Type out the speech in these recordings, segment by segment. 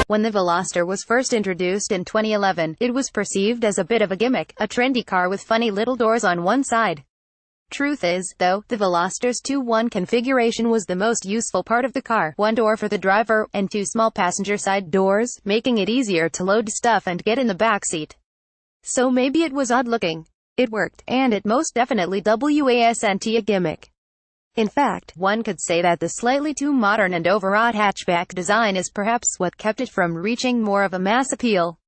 When the Veloster was first introduced in 2011, it was perceived as a bit of a gimmick, a trendy car with funny little doors on one side. Truth is, though, the Veloster's 2-1 configuration was the most useful part of the car, one door for the driver, and two small passenger side doors, making it easier to load stuff and get in the back seat. So maybe it was odd looking. It worked, and it most definitely wasn't a gimmick. In fact, one could say that the slightly too modern and overwrought hatchback design is perhaps what kept it from reaching more of a mass appeal.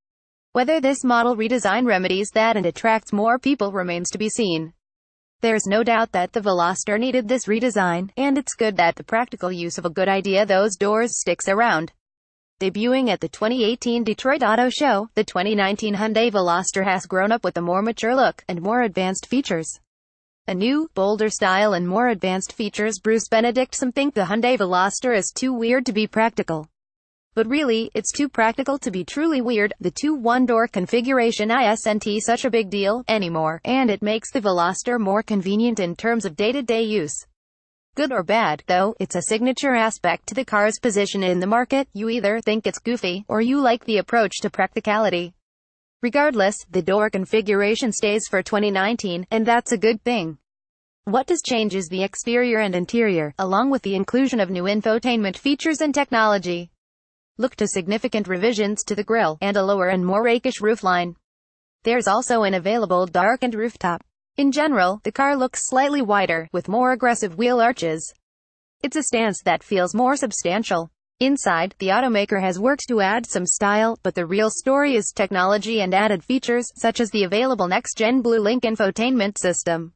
Whether this model redesign remedies that and attracts more people remains to be seen. There's no doubt that the Veloster needed this redesign, and it's good that the practical use of a good idea those doors sticks around. Debuting at the 2018 Detroit Auto Show, the 2019 Hyundai Veloster has grown up with a more mature look and more advanced features. A new, bolder style and more advanced features. Bruce Benedict. Some think the Hyundai Veloster is too weird to be practical. But really, it's too practical to be truly weird. The 2-1 door configuration isn't such a big deal anymore, and it makes the Veloster more convenient in terms of day-to-day use. Good or bad, though, it's a signature aspect to the car's position in the market. You either think it's goofy, or you like the approach to practicality. Regardless, the door configuration stays for 2019, and that's a good thing. What does change is the exterior and interior, along with the inclusion of new infotainment features and technology. Look to significant revisions to the grille, and a lower and more rakish roofline. There's also an available darkened rooftop. In general, the car looks slightly wider, with more aggressive wheel arches. It's a stance that feels more substantial. Inside, the automaker has worked to add some style, but the real story is technology and added features, such as the available next-gen BlueLink infotainment system.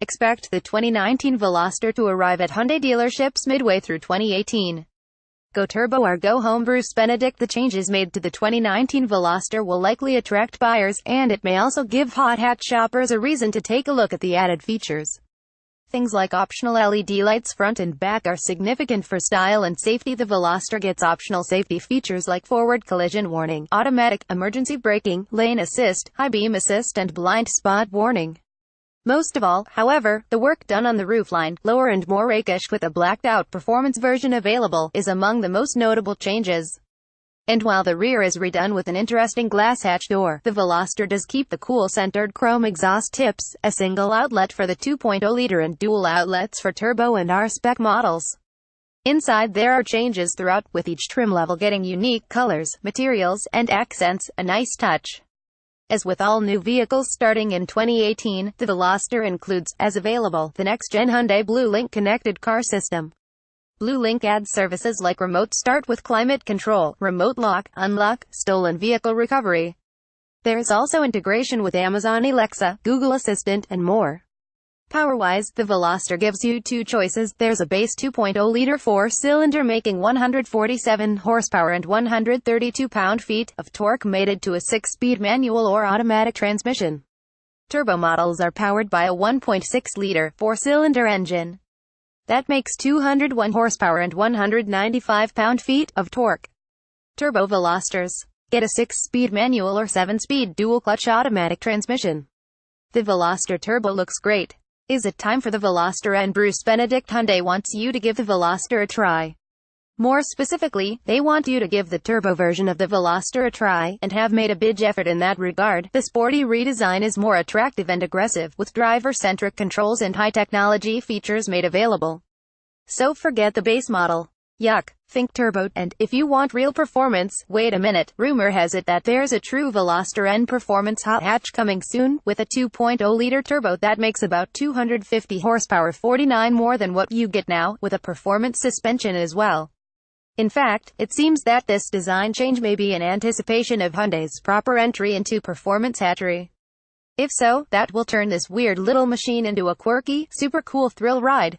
Expect the 2019 Veloster to arrive at Hyundai dealerships midway through 2018. Go turbo or go home. Bruce Benedict. The changes made to the 2019 Veloster will likely attract buyers, and it may also give hot hatch shoppers a reason to take a look at the added features. Things like optional LED lights front and back are significant for style and safety. The Veloster gets optional safety features like forward collision warning, automatic emergency braking, lane assist, high beam assist and blind spot warning. Most of all, however, the work done on the roofline, lower and more rakish with a blacked-out performance version available, is among the most notable changes. And while the rear is redone with an interesting glass hatch door, the Veloster does keep the cool-centered chrome exhaust tips, a single outlet for the 2.0-liter and dual outlets for turbo and R-spec models. Inside there are changes throughout, with each trim level getting unique colors, materials, and accents, a nice touch. As with all new vehicles starting in 2018, the Veloster includes, as available, the next-gen Hyundai BlueLink connected car system. BlueLink adds services like remote start with climate control, remote lock, unlock, stolen vehicle recovery. There's also integration with Amazon Alexa, Google Assistant, and more. Power-wise, the Veloster gives you two choices. There's a base 2.0-liter 4-cylinder making 147 horsepower and 132 pound-feet of torque, mated to a 6-speed manual or automatic transmission. Turbo models are powered by a 1.6-liter 4-cylinder engine. That makes 201 horsepower and 195 pound-feet of torque. Turbo Velosters get a 6-speed manual or 7-speed dual-clutch automatic transmission. The Veloster Turbo looks great. Is it time for the Veloster? And Bruce Benedict. Hyundai wants you to give the Veloster a try. More specifically, they want you to give the turbo version of the Veloster a try, and have made a big effort in that regard. The sporty redesign is more attractive and aggressive, with driver-centric controls and high-technology features made available. So forget the base model. Yuck. Think turbo. And if you want real performance, wait a minute. Rumor has it that there's a true Veloster N performance hot hatch coming soon, with a 2.0-liter turbo that makes about 250 horsepower, 49 more than what you get now, with a performance suspension as well. In fact, it seems that this design change may be in anticipation of Hyundai's proper entry into performance hatchery. If so, that will turn this weird little machine into a quirky, super cool thrill ride.